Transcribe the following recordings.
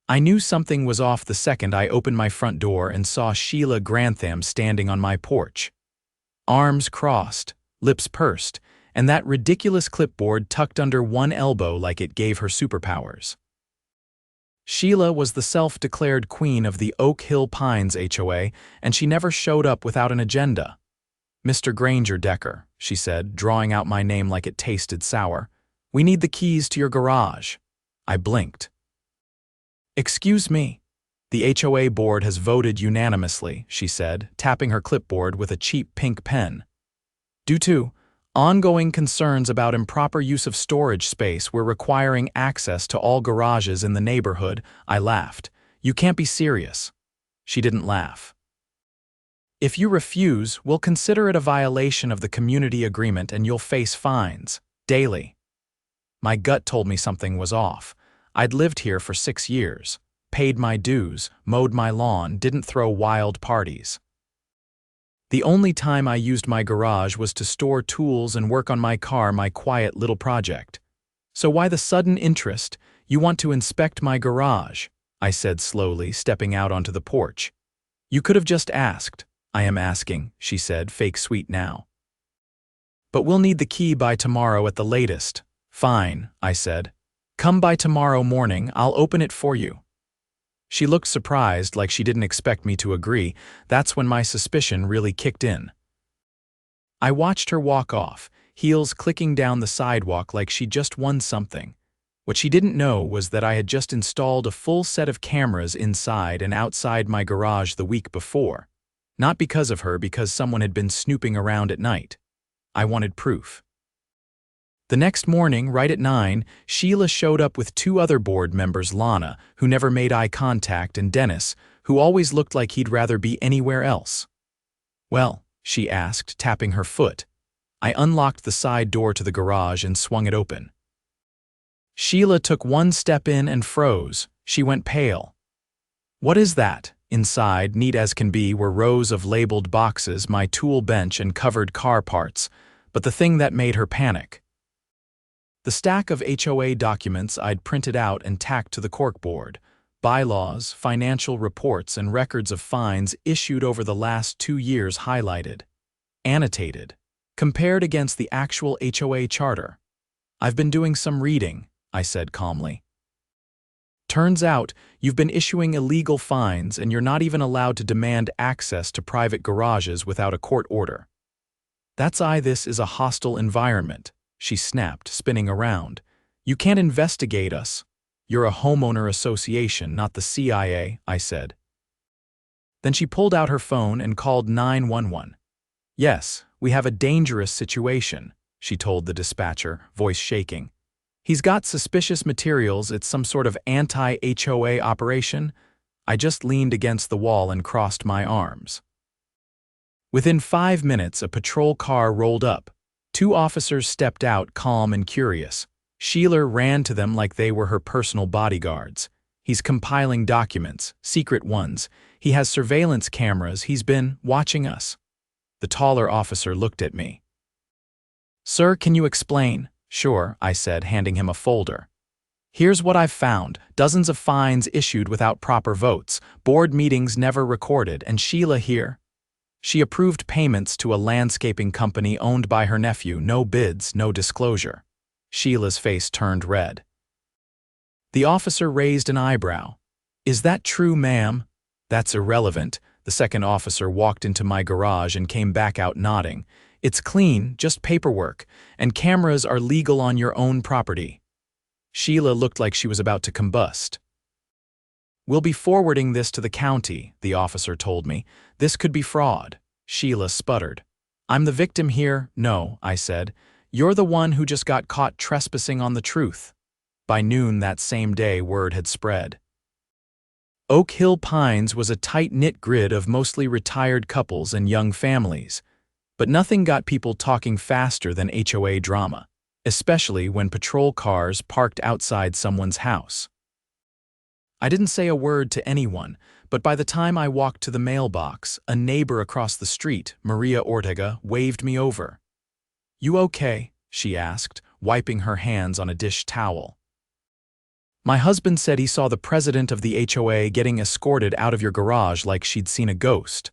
I knew something was off the second I opened my front door and saw Sheila Grantham standing on my porch. Arms crossed, lips pursed, and that ridiculous clipboard tucked under one elbow like it gave her superpowers. Sheila was the self-declared queen of the Oak Hill Pines HOA, and she never showed up without an agenda. "Mr. Granger Decker," she said, drawing out my name like it tasted sour. "We need the keys to your garage." I blinked. "Excuse me. The HOA board has voted unanimously," she said, tapping her clipboard with a cheap pink pen. "Due to ongoing concerns about improper use of storage space, we're requiring access to all garages in the neighborhood." I laughed. "You can't be serious." She didn't laugh. "If you refuse, we'll consider it a violation of the community agreement and you'll face fines, daily." My gut told me something was off. I'd lived here for 6 years, paid my dues, mowed my lawn, didn't throw wild parties. The only time I used my garage was to store tools and work on my car, my quiet little project. "So why the sudden interest? You want to inspect my garage," I said slowly, stepping out onto the porch. "You could have just asked." "I am asking," she said, fake sweet now. "But we'll need the key by tomorrow at the latest." "Fine," I said. "Come by tomorrow morning, I'll open it for you." She looked surprised, like she didn't expect me to agree. That's when my suspicion really kicked in. I watched her walk off, heels clicking down the sidewalk like she'd just won something. What she didn't know was that I had just installed a full set of cameras inside and outside my garage the week before. Not because of her, because someone had been snooping around at night. I wanted proof. The next morning, right at 9, Sheila showed up with 2 other board members, Lana, who never made eye contact, and Dennis, who always looked like he'd rather be anywhere else. "Well?" she asked, tapping her foot. I unlocked the side door to the garage and swung it open. Sheila took one step in and froze. She went pale. "What is that?" Inside, neat as can be, were rows of labeled boxes, my tool bench, and covered car parts. But the thing that made her panic: the stack of HOA documents I'd printed out and tacked to the corkboard. Bylaws, financial reports, and records of fines issued over the last 2 years highlighted. Annotated. Compared against the actual HOA charter. "I've been doing some reading," I said calmly. "Turns out, you've been issuing illegal fines and you're not even allowed to demand access to private garages without a court order. This is a hostile environment," she snapped, spinning around. "You can't investigate us. You're a homeowner association, not the CIA," I said. Then she pulled out her phone and called 911. "Yes, we have a dangerous situation," she told the dispatcher, voice shaking. "He's got suspicious materials. It's some sort of anti-HOA operation." I just leaned against the wall and crossed my arms. Within 5 minutes, a patrol car rolled up. 2 officers stepped out, calm and curious. Sheila ran to them like they were her personal bodyguards. "He's compiling documents, secret ones. He has surveillance cameras. He's been watching us." The taller officer looked at me. "Sir, can you explain?" "Sure," I said, handing him a folder. "Here's what I've found. Dozens of fines issued without proper votes, board meetings never recorded, and Sheila here. She approved payments to a landscaping company owned by her nephew. No bids, no disclosure." Sheila's face turned red. The officer raised an eyebrow. "Is that true, ma'am?" "That's irrelevant." The second officer walked into my garage and came back out nodding. "It's clean, just paperwork, and cameras are legal on your own property." Sheila looked like she was about to combust. "We'll be forwarding this to the county," the officer told me. "This could be fraud." Sheila sputtered. "I'm the victim here." "No," I said. "You're the one who just got caught trespassing on the truth." By noon that same day, word had spread. Oak Hill Pines was a tight-knit grid of mostly retired couples and young families. But nothing got people talking faster than HOA drama, especially when patrol cars parked outside someone's house. I didn't say a word to anyone, but by the time I walked to the mailbox, a neighbor across the street, Maria Ortega, waved me over. "You okay?" she asked, wiping her hands on a dish towel. My husband said he saw the president of the HOA getting escorted out of your garage like she'd seen a ghost.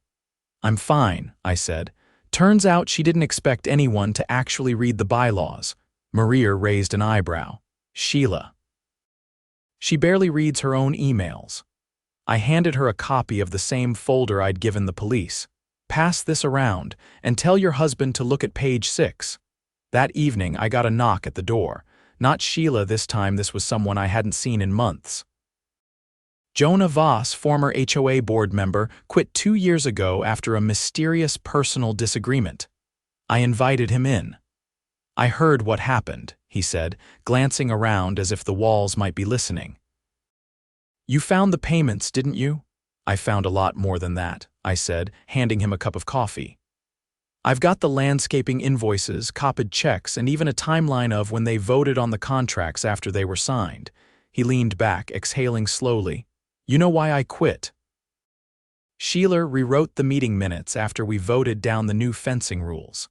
I'm fine, I said. Turns out she didn't expect anyone to actually read the bylaws. Maria raised an eyebrow. Sheila. She barely reads her own emails. I handed her a copy of the same folder I'd given the police. Pass this around, and tell your husband to look at page 6. That evening, I got a knock at the door. Not Sheila this time, this was someone I hadn't seen in months. Jonah Voss, former HOA board member, quit 2 years ago after a mysterious personal disagreement. I invited him in. I heard what happened, he said, glancing around as if the walls might be listening. You found the payments, didn't you? I found a lot more than that, I said, handing him a cup of coffee. I've got the landscaping invoices, copied checks, and even a timeline of when they voted on the contracts after they were signed. He leaned back, exhaling slowly. You know why I quit? Sheila rewrote the meeting minutes after we voted down the new fencing rules.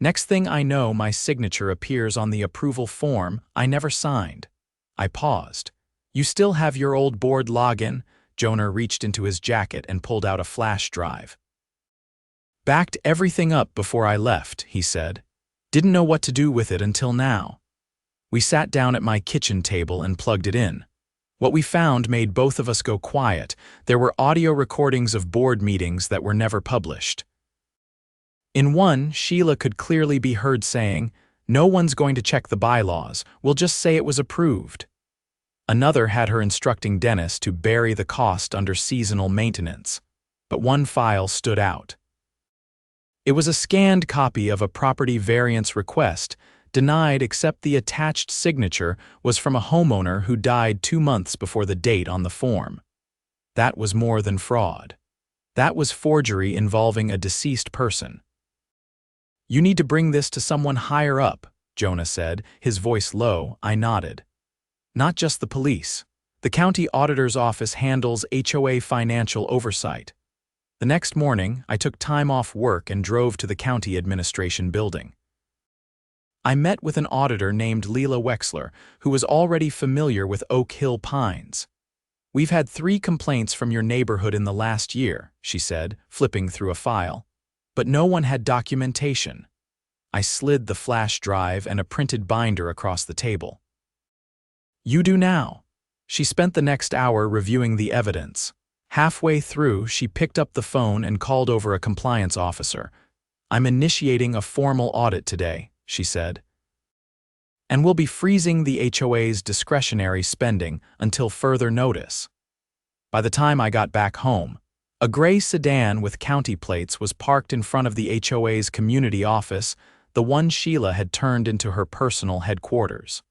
Next thing I know, my signature appears on the approval form I never signed. I paused. You still have your old board login? Jonah reached into his jacket and pulled out a flash drive. Backed everything up before I left, he said. Didn't know what to do with it until now. We sat down at my kitchen table and plugged it in. What we found made both of us go quiet. There were audio recordings of board meetings that were never published. In one, Sheila could clearly be heard saying, "No one's going to check the bylaws, we'll just say it was approved." Another had her instructing Dennis to bury the cost under seasonal maintenance. But one file stood out. It was a scanned copy of a property variance request, denied except the attached signature was from a homeowner who died 2 months before the date on the form. That was more than fraud. That was forgery involving a deceased person. You need to bring this to someone higher up, Jonah said, his voice low. I nodded. Not just the police. The county auditor's office handles HOA financial oversight. The next morning, I took time off work and drove to the county administration building. I met with an auditor named Leila Wexler, who was already familiar with Oak Hill Pines. We've had 3 complaints from your neighborhood in the last year, she said, flipping through a file. But no one had documentation. I slid the flash drive and a printed binder across the table. You do now. She spent the next hour reviewing the evidence. Halfway through, she picked up the phone and called over a compliance officer. I'm initiating a formal audit today, she said. And we'll be freezing the HOA's discretionary spending until further notice. By the time I got back home, a gray sedan with county plates was parked in front of the HOA's community office, the one Sheila had turned into her personal headquarters.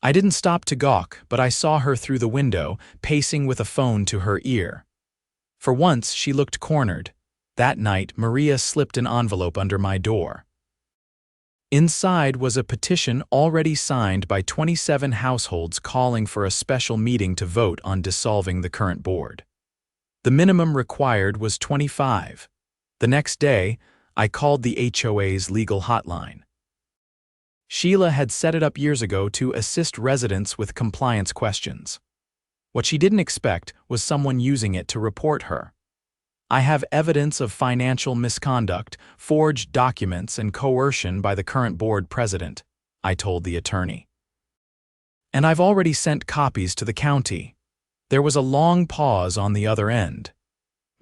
I didn't stop to gawk, but I saw her through the window, pacing with a phone to her ear. For once, she looked cornered. That night, Maria slipped an envelope under my door. Inside was a petition already signed by 27 households calling for a special meeting to vote on dissolving the current board. The minimum required was 25. The next day, I called the HOA's legal hotline. Sheila had set it up years ago to assist residents with compliance questions. What she didn't expect was someone using it to report her. I have evidence of financial misconduct, forged documents, and coercion by the current board president, I told the attorney. And I've already sent copies to the county. There was a long pause on the other end.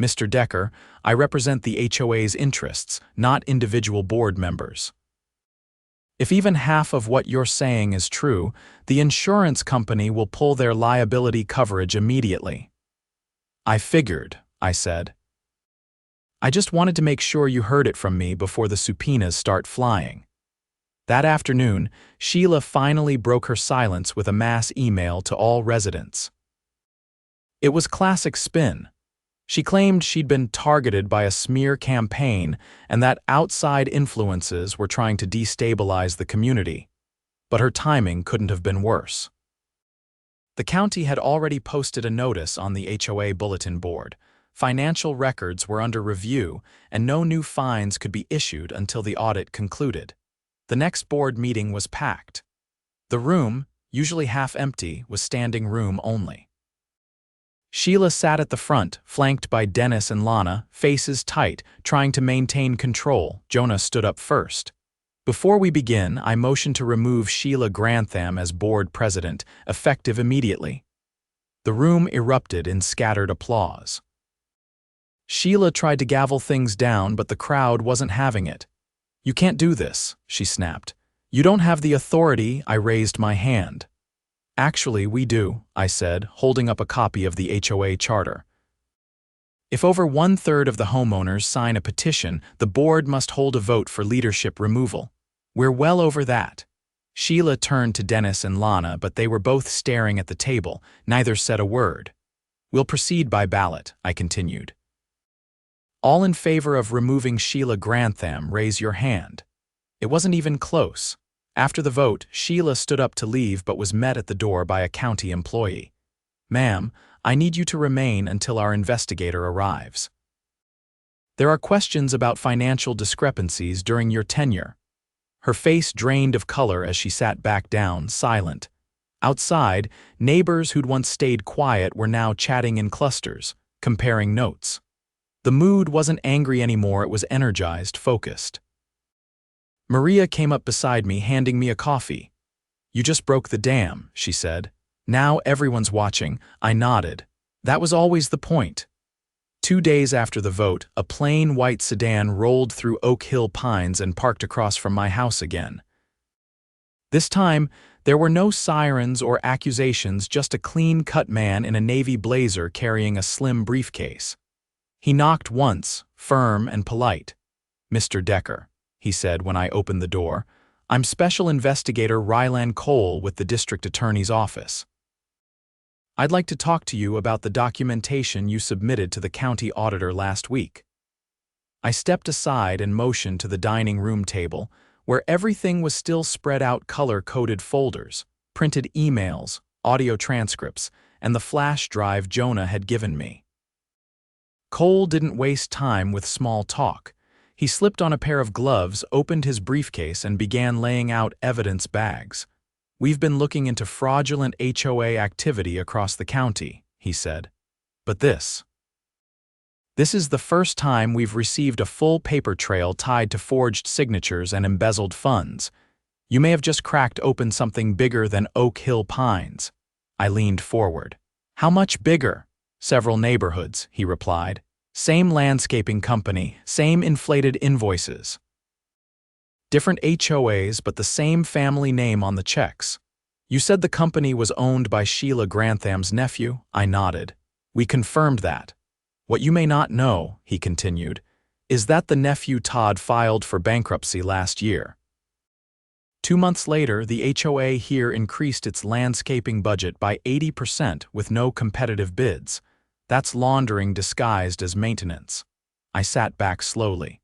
Mr. Decker, I represent the HOA's interests, not individual board members. If even half of what you're saying is true, the insurance company will pull their liability coverage immediately. I figured, I said. I just wanted to make sure you heard it from me before the subpoenas start flying. That afternoon, Sheila finally broke her silence with a mass email to all residents. It was classic spin. She claimed she'd been targeted by a smear campaign and that outside influences were trying to destabilize the community. But her timing couldn't have been worse. The county had already posted a notice on the HOA bulletin board. Financial records were under review, and no new fines could be issued until the audit concluded. The next board meeting was packed. The room, usually half empty, was standing room only. Sheila sat at the front, flanked by Dennis and Lana, faces tight, trying to maintain control. Jonah stood up first. Before we begin, I motion to remove Sheila Grantham as board president, effective immediately. The room erupted in scattered applause. Sheila tried to gavel things down, but the crowd wasn't having it. "You can't do this," she snapped. "You don't have the authority." I raised my hand. "Actually, we do," I said, holding up a copy of the HOA charter. "If over 1/3 of the homeowners sign a petition, the board must hold a vote for leadership removal. We're well over that." Sheila turned to Dennis and Lana, but they were both staring at the table. Neither said a word. "We'll proceed by ballot," I continued. "All in favor of removing Sheila Grantham, raise your hand." It wasn't even close. After the vote, Sheila stood up to leave but was met at the door by a county employee. "Ma'am, I need you to remain until our investigator arrives. There are questions about financial discrepancies during your tenure." Her face drained of color as she sat back down, silent. Outside, neighbors who'd once stayed quiet were now chatting in clusters, comparing notes. The mood wasn't angry anymore, it was energized, focused. Maria came up beside me, handing me a coffee. "You just broke the dam," she said. "Now everyone's watching." I nodded. That was always the point. 2 days after the vote, a plain white sedan rolled through Oak Hill Pines and parked across from my house again. This time, there were no sirens or accusations, just a clean-cut man in a navy blazer carrying a slim briefcase. He knocked once, firm and polite. "Mr. Decker," he said when I opened the door. "I'm Special Investigator Rylan Cole with the District Attorney's Office. I'd like to talk to you about the documentation you submitted to the county auditor last week." I stepped aside and motioned to the dining room table, where everything was still spread out, color-coded folders, printed emails, audio transcripts, and the flash drive Jonah had given me. Cole didn't waste time with small talk. He slipped on a pair of gloves, opened his briefcase, and began laying out evidence bags. "We've been looking into fraudulent HOA activity across the county," he said. "But this is the first time we've received a full paper trail tied to forged signatures and embezzled funds. You may have just cracked open something bigger than Oak Hill Pines." I leaned forward. "How much bigger?" "Several neighborhoods," he replied. "Same landscaping company, same inflated invoices. Different HOAs, but the same family name on the checks. You said the company was owned by Sheila Grantham's nephew?" I nodded. "We confirmed that. What you may not know," he continued, "is that the nephew Todd filed for bankruptcy last year. 2 months later, the HOA here increased its landscaping budget by 80% with no competitive bids. That's laundering disguised as maintenance." I sat back slowly.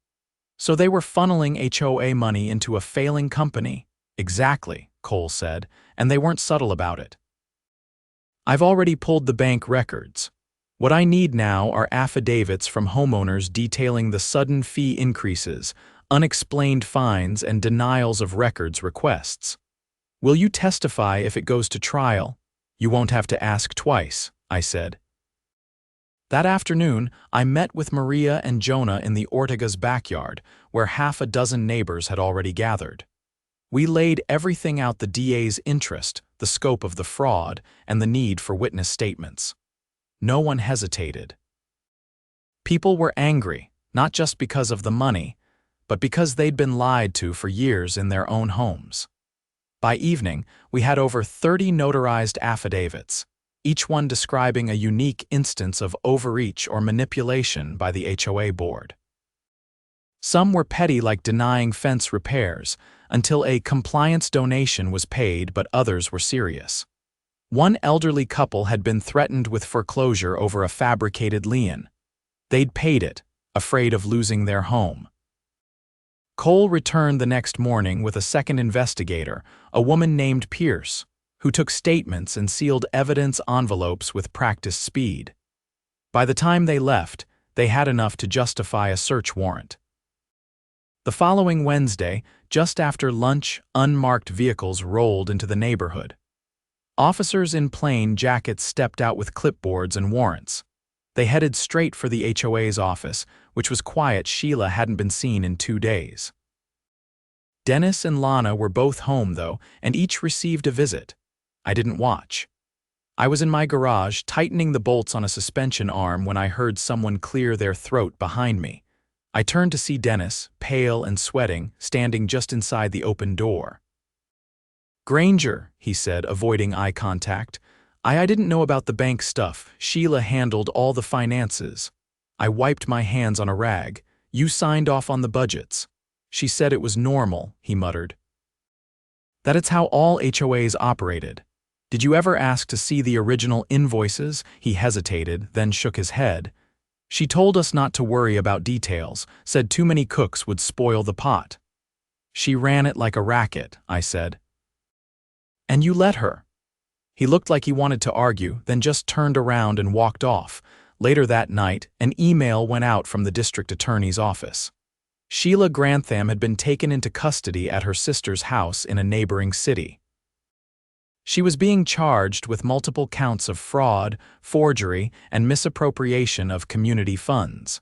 "So they were funneling HOA money into a failing company?" "Exactly," Cole said, "and they weren't subtle about it. I've already pulled the bank records. What I need now are affidavits from homeowners detailing the sudden fee increases, unexplained fines, and denials of records requests. Will you testify if it goes to trial?" "You won't have to ask twice," I said. That afternoon, I met with Maria and Jonah in the Ortega's backyard, where half a dozen neighbors had already gathered. We laid everything out: the DA's interest, the scope of the fraud, and the need for witness statements. No one hesitated. People were angry, not just because of the money, but because they'd been lied to for years in their own homes. By evening, we had over 30 notarized affidavits, each one describing a unique instance of overreach or manipulation by the HOA board. Some were petty, like denying fence repairs until a compliance donation was paid, but others were serious. One elderly couple had been threatened with foreclosure over a fabricated lien. They'd paid it, afraid of losing their home. Cole returned the next morning with a second investigator, a woman named Pierce, who took statements and sealed evidence envelopes with practiced speed. By the time they left, they had enough to justify a search warrant. The following Wednesday, just after lunch, unmarked vehicles rolled into the neighborhood. Officers in plain jackets stepped out with clipboards and warrants. They headed straight for the HOA's office, which was quiet. Sheila hadn't been seen in 2 days. Dennis and Lana were both home, though, and each received a visit. I didn't watch. I was in my garage, tightening the bolts on a suspension arm when I heard someone clear their throat behind me. I turned to see Dennis, pale and sweating, standing just inside the open door. "Granger," he said, avoiding eye contact. I didn't know about the bank stuff. Sheila handled all the finances." I wiped my hands on a rag. "You signed off on the budgets." "She said it was normal," he muttered. "That it's how all HOAs operated." "Did you ever ask to see the original invoices?" He hesitated, then shook his head. "She told us not to worry about details, said too many cooks would spoil the pot." "She ran it like a racket," I said. "And you let her?" He looked like he wanted to argue, then just turned around and walked off. Later that night, an email went out from the district attorney's office. Sheila Grantham had been taken into custody at her sister's house in a neighboring city. She was being charged with multiple counts of fraud, forgery, and misappropriation of community funds.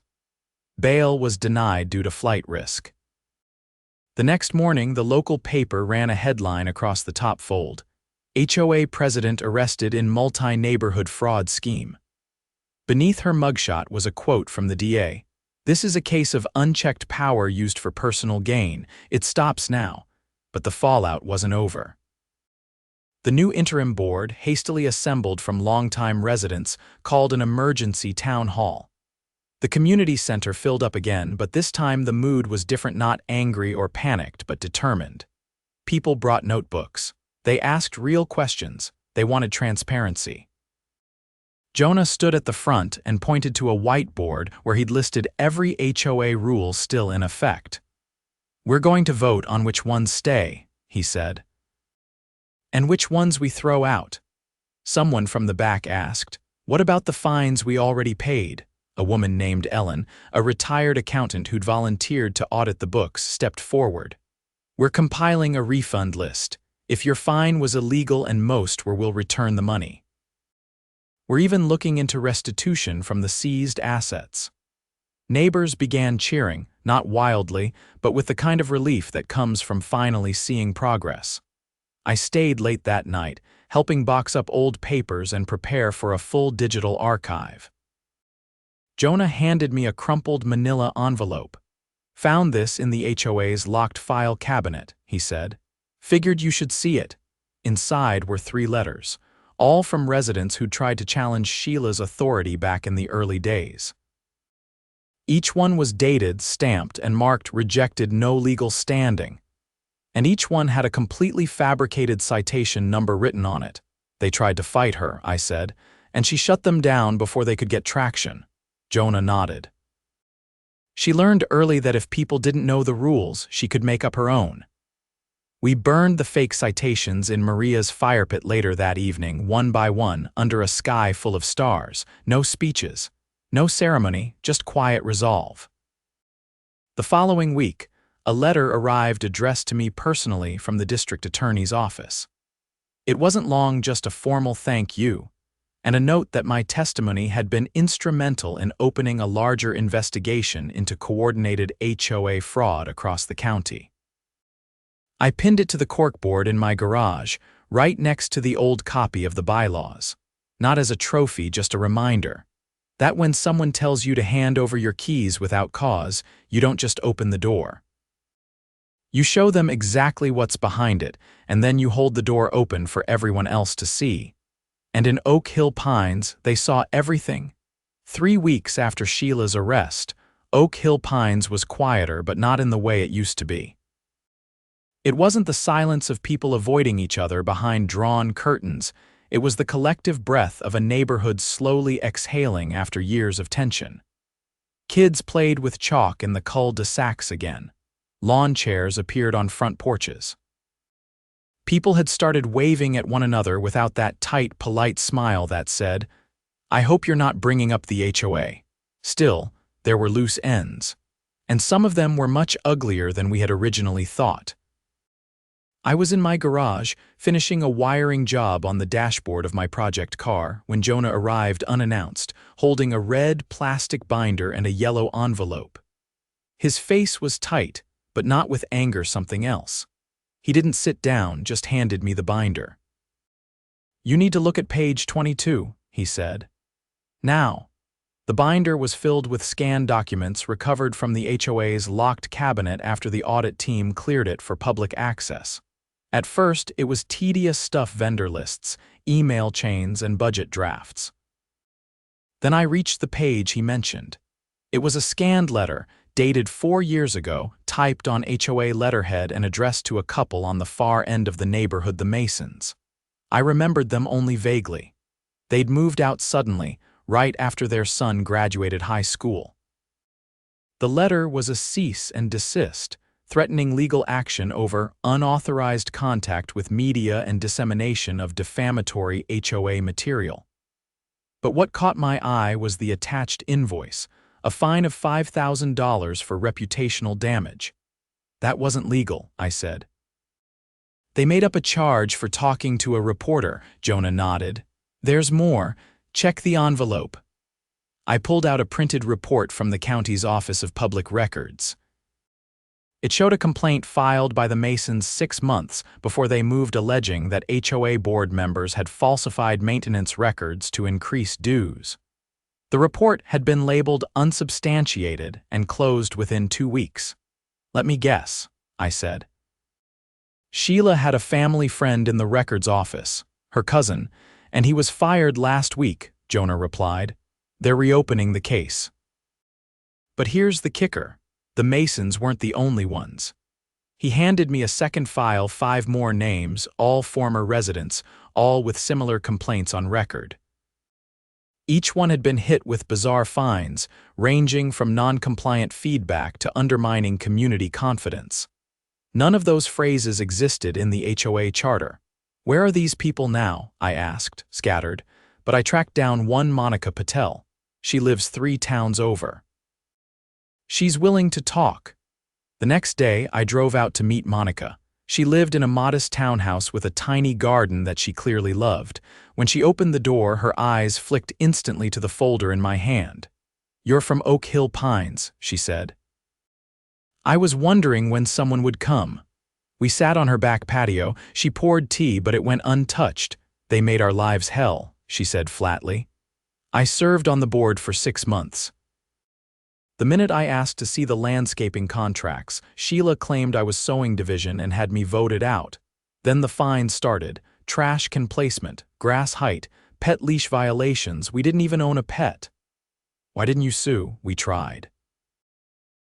Bail was denied due to flight risk. The next morning, the local paper ran a headline across the top fold: HOA president arrested in multi-neighborhood fraud scheme. Beneath her mugshot was a quote from the DA. "This is a case of unchecked power used for personal gain. It stops now." But the fallout wasn't over. The new interim board, hastily assembled from longtime residents, called an emergency town hall. The community center filled up again, but this time the mood was different, not angry or panicked, but determined. People brought notebooks. They asked real questions. They wanted transparency. Jonah stood at the front and pointed to a whiteboard where he'd listed every HOA rule still in effect. "We're going to vote on which ones stay," he said. "And which ones we throw out." Someone from the back asked, "What about the fines we already paid?" A woman named Ellen, a retired accountant who'd volunteered to audit the books, stepped forward. "We're compiling a refund list. If your fine was illegal, and most we'll return the money. We're even looking into restitution from the seized assets." Neighbors began cheering, not wildly, but with the kind of relief that comes from finally seeing progress. I stayed late that night, helping box up old papers and prepare for a full digital archive. Jonah handed me a crumpled manila envelope. "Found this in the HOA's locked file cabinet," he said. "Figured you should see it." Inside were 3 letters, all from residents who'd tried to challenge Sheila's authority back in the early days. Each one was dated, stamped, and marked "rejected, no legal standing." And each one had a completely fabricated citation number written on it. "They tried to fight her," I said, "and she shut them down before they could get traction." Jonah nodded. "She learned early that if people didn't know the rules, she could make up her own." We burned the fake citations in Maria's fire pit later that evening, one by one, under a sky full of stars. No speeches, no ceremony, just quiet resolve. The following week, a letter arrived addressed to me personally from the district attorney's office. It wasn't long, just a formal thank you, and a note that my testimony had been instrumental in opening a larger investigation into coordinated HOA fraud across the county. I pinned it to the corkboard in my garage, right next to the old copy of the bylaws. Not as a trophy, just a reminder that when someone tells you to hand over your keys without cause, you don't just open the door. You show them exactly what's behind it, and then you hold the door open for everyone else to see. And in Oak Hill Pines, they saw everything. 3 weeks after Sheila's arrest, Oak Hill Pines was quieter, but not in the way it used to be. It wasn't the silence of people avoiding each other behind drawn curtains. It was the collective breath of a neighborhood slowly exhaling after years of tension. Kids played with chalk in the cul-de-sacs again. Lawn chairs appeared on front porches. People had started waving at one another without that tight, polite smile that said, "I hope you're not bringing up the HOA." Still, there were loose ends, and some of them were much uglier than we had originally thought. I was in my garage, finishing a wiring job on the dashboard of my project car, when Jonah arrived unannounced, holding a red plastic binder and a yellow envelope. His face was tight, but not with anger, something else. He didn't sit down, just handed me the binder. "You need to look at page 22, he said. Now. The binder was filled with scanned documents recovered from the HOA's locked cabinet after the audit team cleared it for public access. At first, it was tedious stuff: vendor lists, email chains, and budget drafts. Then I reached the page he mentioned. It was a scanned letter, dated 4 years ago, typed on HOA letterhead and addressed to a couple on the far end of the neighborhood, the Masons. I remembered them only vaguely. They'd moved out suddenly, right after their son graduated high school. The letter was a cease and desist, threatening legal action over unauthorized contact with media and dissemination of defamatory HOA material. But what caught my eye was the attached invoice, a fine of $5,000 for reputational damage. "That wasn't legal," I said. "They made up a charge for talking to a reporter," Jonah nodded. "There's more. Check the envelope." I pulled out a printed report from the county's Office of Public Records. It showed a complaint filed by the Masons 6 months before they moved, alleging that HOA board members had falsified maintenance records to increase dues. The report had been labeled unsubstantiated and closed within 2 weeks. "Let me guess," I said. "Sheila had a family friend in the records office, her cousin, and he was fired last week," Jonah replied. "They're reopening the case." But here's the kicker. The Masons weren't the only ones. He handed me a second file, 5 more names, all former residents, all with similar complaints on record. Each one had been hit with bizarre fines, ranging from non-compliant feedback to undermining community confidence. None of those phrases existed in the HOA charter. "Where are these people now?" I asked, scattered, but I tracked down one Monica Patel. She lives 3 towns over. "She's willing to talk." The next day, I drove out to meet Monica. She lived in a modest townhouse with a tiny garden that she clearly loved. When she opened the door, her eyes flicked instantly to the folder in my hand. "You're from Oak Hill Pines," she said. I was wondering when someone would come. We sat on her back patio. She poured tea, but it went untouched. "They made our lives hell," she said flatly. "I served on the board for 6 months. The minute I asked to see the landscaping contracts, Sheila claimed I was sewing division and had me voted out. Then the fines started: trash can placement, grass height, pet leash violations. We didn't even own a pet. "Why didn't you sue?" We tried.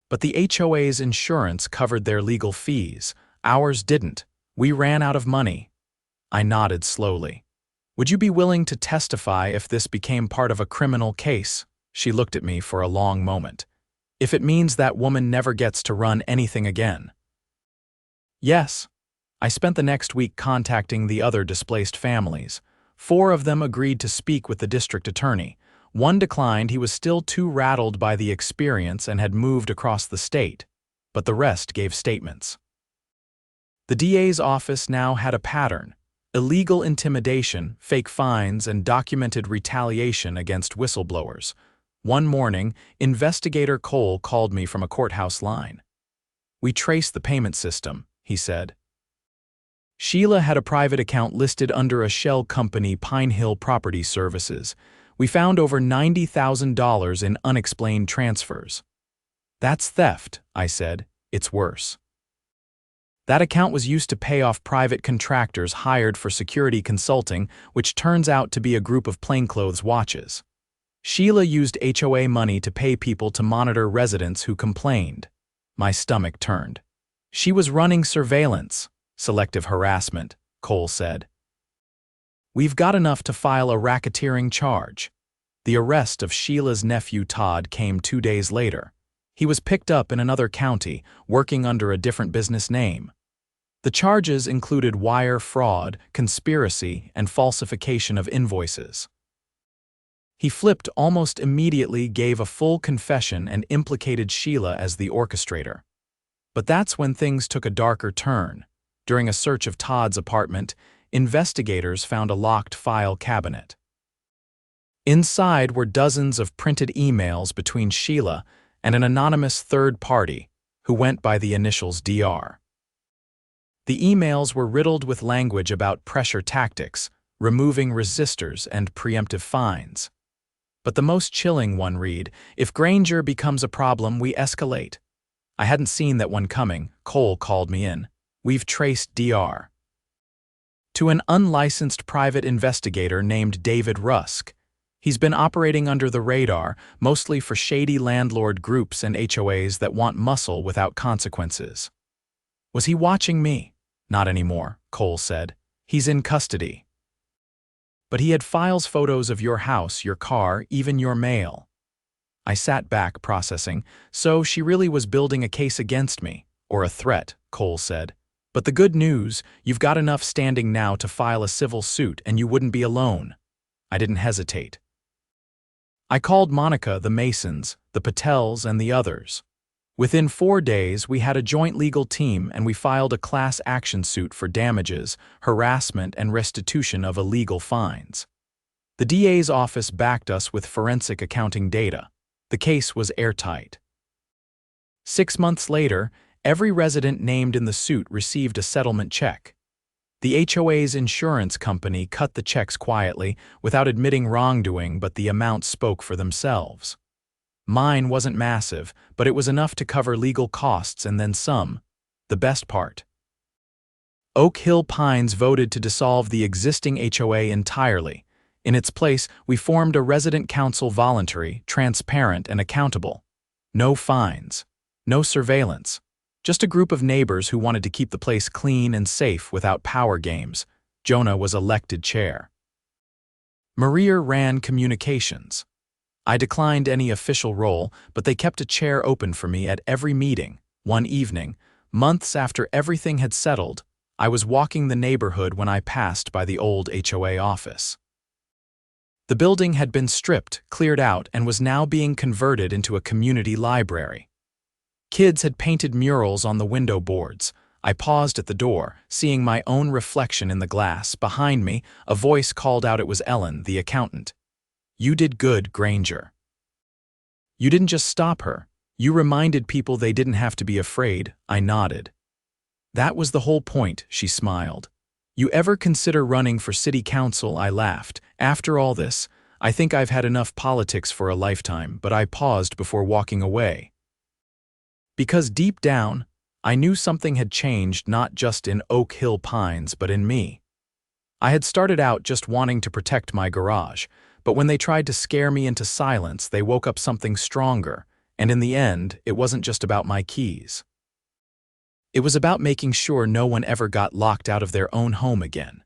But the HOA's insurance covered their legal fees. Ours didn't. We ran out of money. I nodded slowly. "Would you be willing to testify if this became part of a criminal case?" She looked at me for a long moment. "If it means that woman never gets to run anything again." "Yes." I spent the next week contacting the other displaced families. 4 of them agreed to speak with the district attorney. 1 declined. He was still too rattled by the experience and had moved across the state. But the rest gave statements. The DA's office now had a pattern: illegal intimidation, fake fines, and documented retaliation against whistleblowers. One morning, Investigator Cole called me from a courthouse line. "We traced the payment system," he said. Sheila had a private account listed under a shell company, Pine Hill Property Services. We found over $90,000 in unexplained transfers. "That's theft," I said. "It's worse." That account was used to pay off private contractors hired for security consulting, which turns out to be a group of plainclothes watches. Sheila used HOA money to pay people to monitor residents who complained. My stomach turned. She was running surveillance. "Selective harassment," Cole said. "We've got enough to file a racketeering charge." The arrest of Sheila's nephew Todd came 2 days later. He was picked up in another county, working under a different business name. The charges included wire fraud, conspiracy, and falsification of invoices. He flipped almost immediately, gave a full confession, and implicated Sheila as the orchestrator. But that's when things took a darker turn. During a search of Todd's apartment, investigators found a locked file cabinet. Inside were dozens of printed emails between Sheila and an anonymous third party who went by the initials DR. The emails were riddled with language about pressure tactics, removing resistors, and preemptive fines. But the most chilling one read, "If Granger becomes a problem, we escalate." I hadn't seen that one coming. Cole called me in. "We've traced DR to an unlicensed private investigator named David Rusk. He's been operating under the radar, mostly for shady landlord groups and HOAs that want muscle without consequences." Was he watching me? "Not anymore," Cole said. "He's in custody. But he had files, photos of your house, your car, even your mail." I sat back, processing. "So she really was building a case against me, or a threat," Cole said. "But the good news, you've got enough standing now to file a civil suit, and you wouldn't be alone." I didn't hesitate. I called Monica, the Masons, the Patels, and the others. Within 4 days, we had a joint legal team, and we filed a class action suit for damages, harassment, and restitution of illegal fines. The DA's office backed us with forensic accounting data. The case was airtight. 6 months later, every resident named in the suit received a settlement check. The HOA's insurance company cut the checks quietly, without admitting wrongdoing, but the amounts spoke for themselves. Mine wasn't massive, but it was enough to cover legal costs and then some. The best part. Oak Hill Pines voted to dissolve the existing HOA entirely. In its place, we formed a resident council, voluntary, transparent, and accountable. No fines. No surveillance. Just a group of neighbors who wanted to keep the place clean and safe without power games. Jonah was elected chair. Maria ran communications. I declined any official role, but they kept a chair open for me at every meeting. One evening, months after everything had settled, I was walking the neighborhood when I passed by the old HOA office. The building had been stripped, cleared out, and was now being converted into a community library. Kids had painted murals on the window boards. I paused at the door, seeing my own reflection in the glass. Behind me, a voice called out. It was Ellen, the accountant. "You did good, Granger. You didn't just stop her. You reminded people they didn't have to be afraid." I nodded. "That was the whole point," she smiled. "You ever consider running for city council?" I laughed. "After all this, I think I've had enough politics for a lifetime," but I paused before walking away. Because deep down, I knew something had changed, not just in Oak Hill Pines, but in me. I had started out just wanting to protect my garage, but when they tried to scare me into silence, they woke up something stronger, and in the end, it wasn't just about my keys. It was about making sure no one ever got locked out of their own home again.